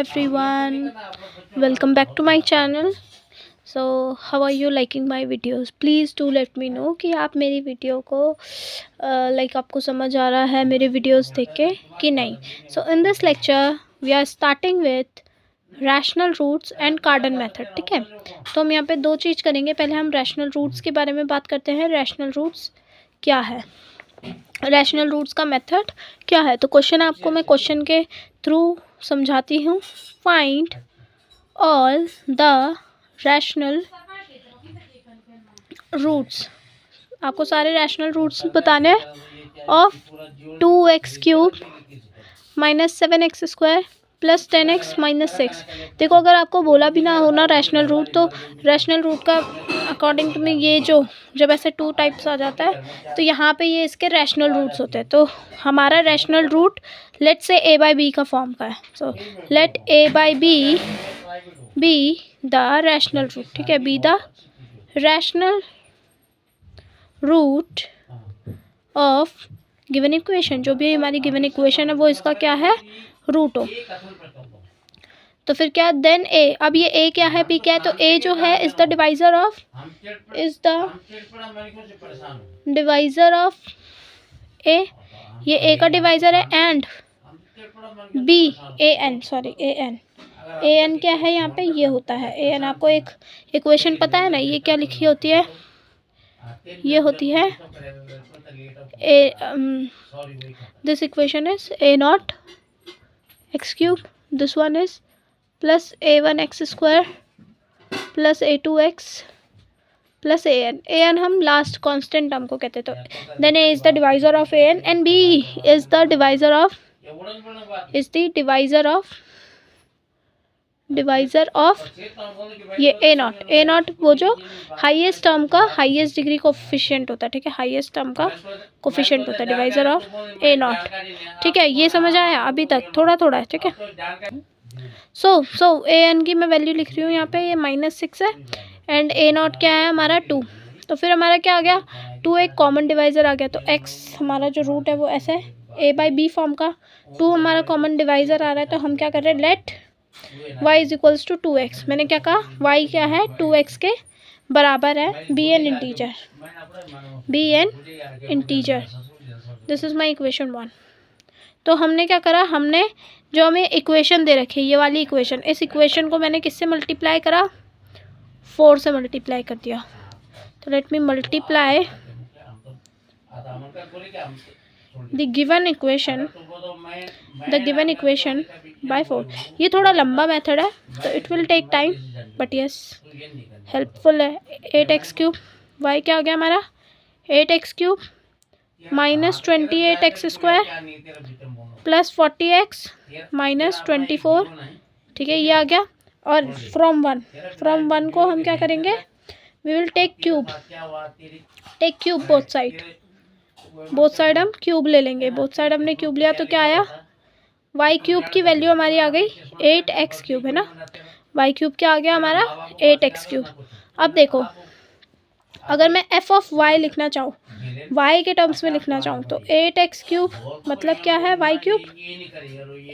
everyone, welcome back to my channel. So how are you liking my videos? Please do let me know कि आप मेरी video को like आपको समझ आ रहा है मेरे वीडियोस देख के कि नहीं. So in this lecture we are starting with rational roots and Cardan method. ठीक है, तो हम यहाँ पे दो चीज़ करेंगे. पहले हम रैशनल रूट्स के बारे में बात करते हैं. रैशनल रूट्स क्या है, रैशनल रूट्स का मेथड क्या है. तो क्वेश्चन आपको मैं क्वेश्चन के थ्रू समझाती हूँ. Find all the rational roots. आपको सारे रैशनल रूट्स बताने हैं of 2x³ -7x² plus 10x -6. देखो, अगर आपको बोला भी ना होना रैशनल रूट, तो रैशनल रूट का अकॉर्डिंग टू मी ये जो जब ऐसे 2 टाइप्स आ जाता है तो यहाँ पे ये इसके रैशनल रूट्स होते हैं. तो हमारा रैशनल रूट लेट से a/b का फॉर्म का है. So let a/b be the rational root. ठीक है, be the rational root of given equation. जो भी हमारी गिवन इक्वेशन है वो इसका क्या है, रूट हो. तो फिर क्या, देन ए. अब ये ए क्या है, बी क्या है, तो ए जो है इज द डिवाइजर ऑफ ए. ये ए का डिवाइजर है. एंड बी ए एन क्या है यहाँ पे, ये होता है ए एन. आपको एक इक्वेशन पता है ना, ये क्या लिखी होती है, ये होती है this equation is a0 x³ this one is plus a1x² plus a2x plus an हम लास्ट कांस्टेंट टर्म को कहते हैं. तो then a is the divisor of an and b is the divisor of ये a0 वो जो highest term का highest degree coefficient होता है. ठीक है, हाईएस्ट टर्म का कोफिशिएंट होता है, डिवाइजर ऑफ a0. ठीक है, ये समझ आया अभी तक, थोड़ा थोड़ा है. ठीक है, सो an की मैं वैल्यू लिख रही हूँ यहाँ पे, ये -6 है एंड a0 क्या है हमारा 2. तो फिर हमारा क्या आ गया, 2 एक कॉमन डिवाइजर आ गया. तो x हमारा जो रूट है वो ऐसे a/b फॉर्म का, 2 हमारा कॉमन डिवाइजर आ रहा है. तो हम क्या कर रहे हैं, let y is equals to 2x. मैंने क्या कहा, y क्या है 2x के बराबर है, b N integer. This is my equation 1. तो हमने क्या करा, हमने जो हमें इक्वेशन दे रखी है ये वाली इक्वेशन, इस इक्वेशन को मैंने किससे मल्टीप्लाई करा, 4 से मल्टीप्लाई कर दिया. तो let me multiply the given equation by 4. ये थोड़ा लंबा मेथड है तो it will take time, but yes helpful है. 8x³ y क्या आ गया हमारा, 8x³ -28x² प्लस 40x -24. ठीक है, ये आ गया. और फ्रॉम वन को हम क्या करेंगे, we will take cube both side हम क्यूब ले लेंगे. बोथ साइड हमने क्यूब लिया तो क्या आया, y³ की वैल्यू हमारी आ गई 8x³ है ना. y³ क्या आ गया हमारा 8x³. अब देखो, अगर मैं f ऑफ y लिखना चाहूँ, y के टर्म्स में लिखना चाहूँ, तो 8x³ मतलब क्या है y³.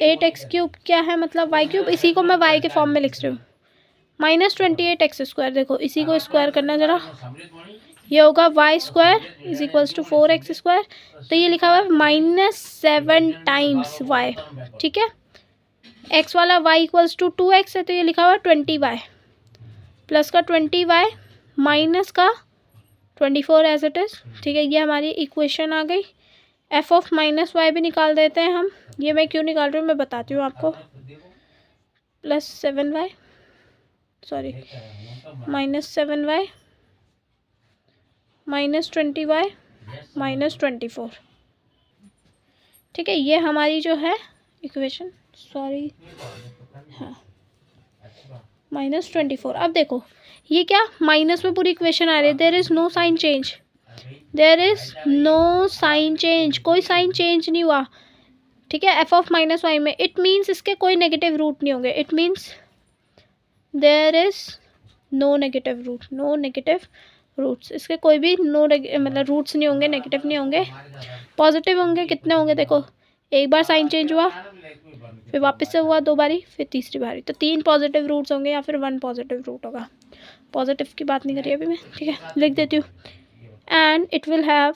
8x³ क्या है मतलब y³. इसी को मैं y के फॉर्म में लिख रही हूँ, -28x². देखो इसी को स्क्वायर करना जरा, ये होगा y² is equals to 4x². तो ये लिखा हुआ है -7 टाइम्स y. ठीक है, x वाला y इक्वल्स टू 2x है, तो ये लिखा हुआ है 20y प्लस का 20y माइनस का 24 एज इट इज़. ठीक है, ये हमारी इक्वेशन आ गई. f ऑफ -y भी निकाल देते हैं हम. ये मैं क्यों निकाल रही हूँ मैं बताती हूँ आपको. Plus 7y sorry -7y -20y -24. ठीक है, ये हमारी जो है इक्वेशन, सॉरी हाँ -24. अब देखो ये क्या, माइनस में पूरी इक्वेशन आ रही है. There is no sign change, कोई साइन चेंज नहीं हुआ. ठीक है, f ऑफ -y में, इट मीन्स इसके कोई नेगेटिव रूट नहीं होंगे. It means there is no negative roots. इसके कोई भी मतलब रूट्स नहीं होंगे, नेगेटिव नहीं होंगे, पॉजिटिव होंगे. कितने होंगे देखो, एक बार साइन चेंज हुआ, फिर वापस से हुआ 2 बारी, फिर तीसरी बारी, तो 3 पॉजिटिव रूट्स होंगे या फिर 1 पॉजिटिव रूट होगा। पॉजिटिव की बात नहीं कर रही अभी मैं, ठीक है, लिख देती हूँ। And it will have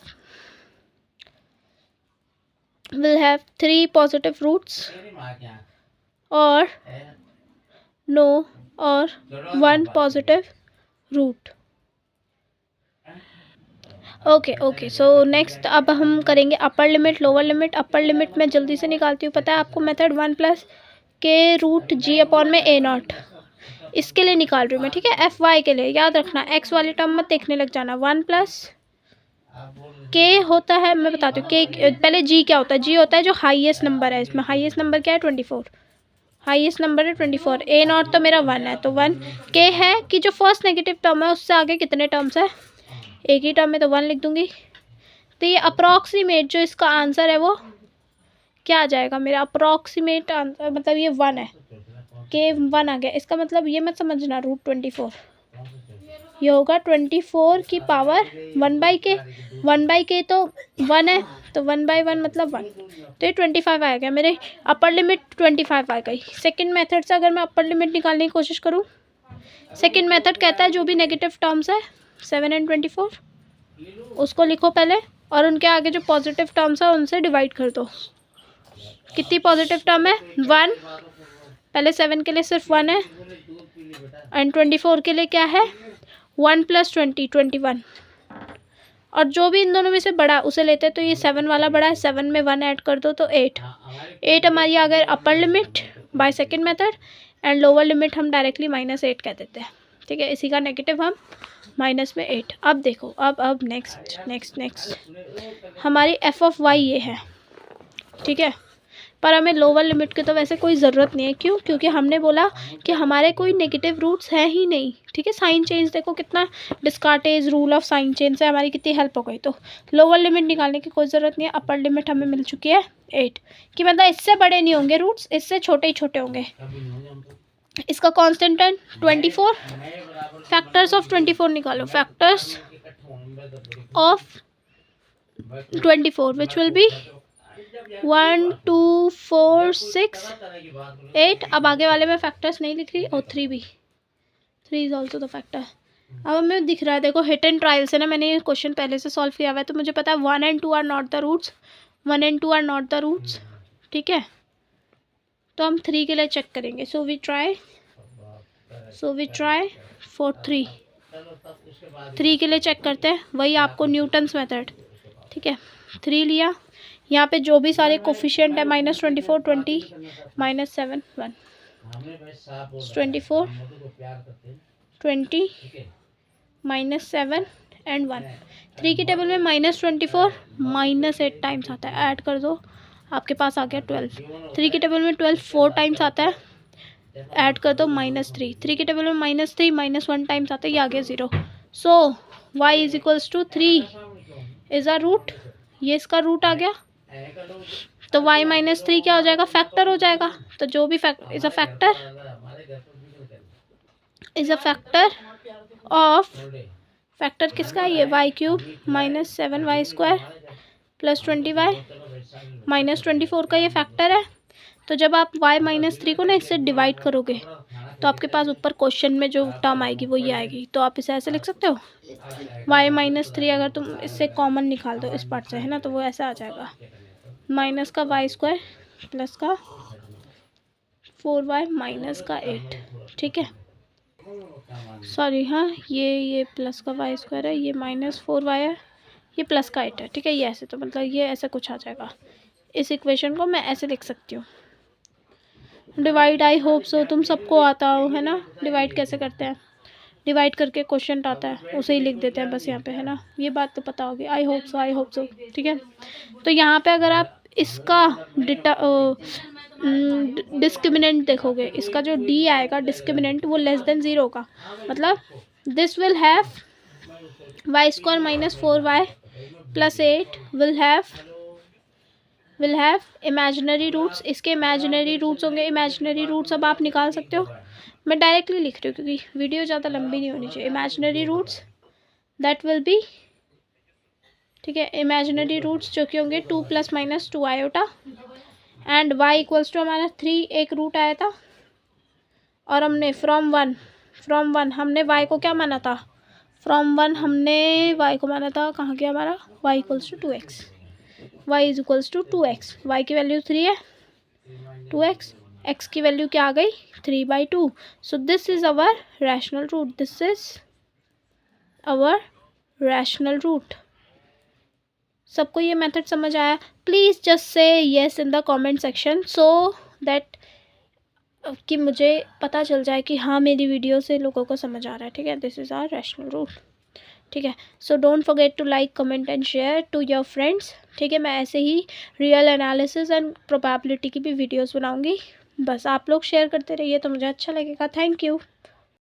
3 positive roots और नो और 1 positive root. Okay so next अब हम करेंगे upper limit lower limit. Upper limit मैं जल्दी से निकालती हूँ, पता है आपको मेथड 1 + k√g/a0 इसके लिए निकाल रही हूँ मैं, ठीक है, एफ वाई के लिए। याद रखना एक्स वाली टर्म मत देखने लग जाना। 1 + k होता है, मैं बताती हूँ k पहले g क्या होता है। g होता है जो हाईएस्ट नंबर है, इसमें हाईएस्ट नंबर क्या है 24, हाईएस्ट नंबर है 24। a0 तो मेरा 1 है, तो 1 k है कि जो फर्स्ट नेगेटिव टर्म है उससे आगे कितने टर्म्स है, एक ही टर्म में, तो 1 लिख दूंगी। तो ये अप्रॉक्सीमेट जो इसका आंसर है वो क्या आ जाएगा मेरा, अप्रॉक्सीमेट आंसर मतलब ये 1 है, के 1 आ गया। इसका मतलब ये मत समझना √24, ये होगा 24 की पावर 1/k। 1/k तो 1 है, तो 1/1 मतलब 1, तो ये 25 आ गया मेरे अपर लिमिट 25 आ गई। सेकंड मेथड से अगर मैं अपर लिमिट निकालने की कोशिश करूँ, सेकंड मेथड कहता है जो भी नेगेटिव टर्म्स है 7 और 24 उसको लिखो पहले, और उनके आगे जो पॉजिटिव टर्म्स है उनसे डिवाइड कर दो। कितनी पॉजिटिव टर्म है 1, पहले 7 के लिए सिर्फ 1 है, एंड 24 के लिए क्या है 1 + 20 21, और जो भी इन दोनों में से बड़ा उसे लेते हैं। तो ये 7 वाला बड़ा है, 7 में 1 ऐड कर दो तो 8 हमारी आ गई upper limit by second method, and lower limit हम डायरेक्टली -8 कह देते हैं, ठीक है। इसी का नेगेटिव हम -8। अब देखो, अब नेक्स्ट हमारी f(y) ये है, ठीक है, पर हमें लोअर लिमिट की तो वैसे कोई ज़रूरत नहीं है। क्यों? क्योंकि हमने बोला कि हमारे कोई नेगेटिव रूट्स हैं ही नहीं, ठीक है। साइन चेंज देखो कितना, डिस्कार्टेज रूल ऑफ साइन चेंज से हमारी कितनी हेल्प हो गई। तो लोअर लिमिट निकालने की कोई ज़रूरत नहीं है। अपर लिमिट हमें मिल चुकी है 8 कि मतलब इससे बड़े नहीं होंगे रूट्स, इससे छोटे ही छोटे होंगे। इसका कांस्टेंट है 24, फैक्टर्स ऑफ 24 निकालो, factors of 24 which will be 1 2 4 6 8। अब आगे वाले में फैक्टर्स नहीं लिख रही, और 3 भी, 3 इज ऑल्सो द फैक्टर। अब हमें दिख रहा है, देखो हिट एंड ट्रायल से ना, मैंने ये क्वेश्चन पहले से सॉल्व किया हुआ है, तो मुझे पता है 1 और 2 आर नॉट द रूट्स, 1 और 2 आर नॉट द रूट्स, ठीक है। तो हम 3 के लिए चेक करेंगे। सो वी ट्राई फॉर 3 के लिए चेक करते हैं, वही आपको न्यूटन्स मेथड, ठीक है। 3 लिया, यहाँ पे जो भी सारे कोफिशिएंट है -24 20 -7 1 24 20 -7 एंड 1। 3 की टेबल में -24 -8 टाइम्स आता है, ऐड कर दो, आपके पास आ गया 12। 3 की टेबल में 12 4 टाइम्स आता है, ऐड कर दो -3। 3 की टेबल में -3 -1 टाइम्स आता है, ये आ गया 0। सो y = 3 इज अ रूट, ये इसका रूट आ गया। तो y - 3 क्या हो जाएगा, फैक्टर हो जाएगा। तो जो भी is a factor of, factor किसका है ये, y³ -7y² + 20y -24 का ये फैक्टर है। तो जब आप y - 3 को ना इससे डिवाइड करोगे तो आपके पास ऊपर क्वेश्चन में जो टर्म आएगी वो ये आएगी। तो आप इसे ऐसे लिख सकते हो, y - 3 अगर तुम इससे कॉमन निकाल दो इस पार्ट से, है ना, तो वो ऐसा आ जाएगा, माइनस का y² प्लस का 4y माइनस का 8, ठीक है। सॉरी, हाँ, ये प्लस का y² है, ये -4y है, ये प्लस का 8 है, ठीक है। ये ऐसे, तो मतलब ये ऐसे कुछ आ जाएगा। इस इक्वेशन को मैं ऐसे लिख सकती हूँ। डिवाइड, आई होप सो तुम सबको आता हो, है ना, डिवाइड कैसे करते हैं, डिवाइड करके क्वेश्चन आता है उसे ही लिख देते हैं बस यहाँ पे, है ना, ये बात तो पता होगी। आई होप सो, ठीक है। तो यहाँ पे अगर आप इसका डिस्क्रिमिनेंट देखोगे, इसका जो d आएगा डिस्क्रिमिनेंट, वो <0 का, मतलब this will have y² - 4y + 8 will have imaginary roots. इसके इमेजिनरी रूट्स होंगे, इमेजिनरी रूट्स अब आप निकाल सकते हो, मैं डायरेक्टली लिख रही हूँ क्योंकि वीडियो ज़्यादा लंबी नहीं होनी चाहिए। Imaginary roots that will be, ठीक है, इमेजिनरी रूट्स जो कि होंगे 2 + - 2 iota and y equals to हमारा 3 एक रूट आया था, और हमने फ्रॉम वन हमने y को क्या माना था, फ्रॉम 1 हमने y को माना था, कहाँ गया हमारा, y equals to 2x, y is equals to 2x, y की वैल्यू 3 है, 2x, x की वैल्यू क्या आ गई 3/2। So this is our rational root, this is our rational root. सबको ये मेथड समझ आया? Please just say yes in the comment section so that कि मुझे पता चल जाए कि हाँ मेरी वीडियो से लोगों को समझ आ रहा है। ठीक है, this is our rational root. ठीक है, so don't forget to like comment and share to your friends. ठीक है, मैं ऐसे ही रियल एनालिसिस एंड प्रोबेबिलिटी की भी वीडियोस बनाऊंगी, बस आप लोग शेयर करते रहिए तो मुझे अच्छा लगेगा। Thank you.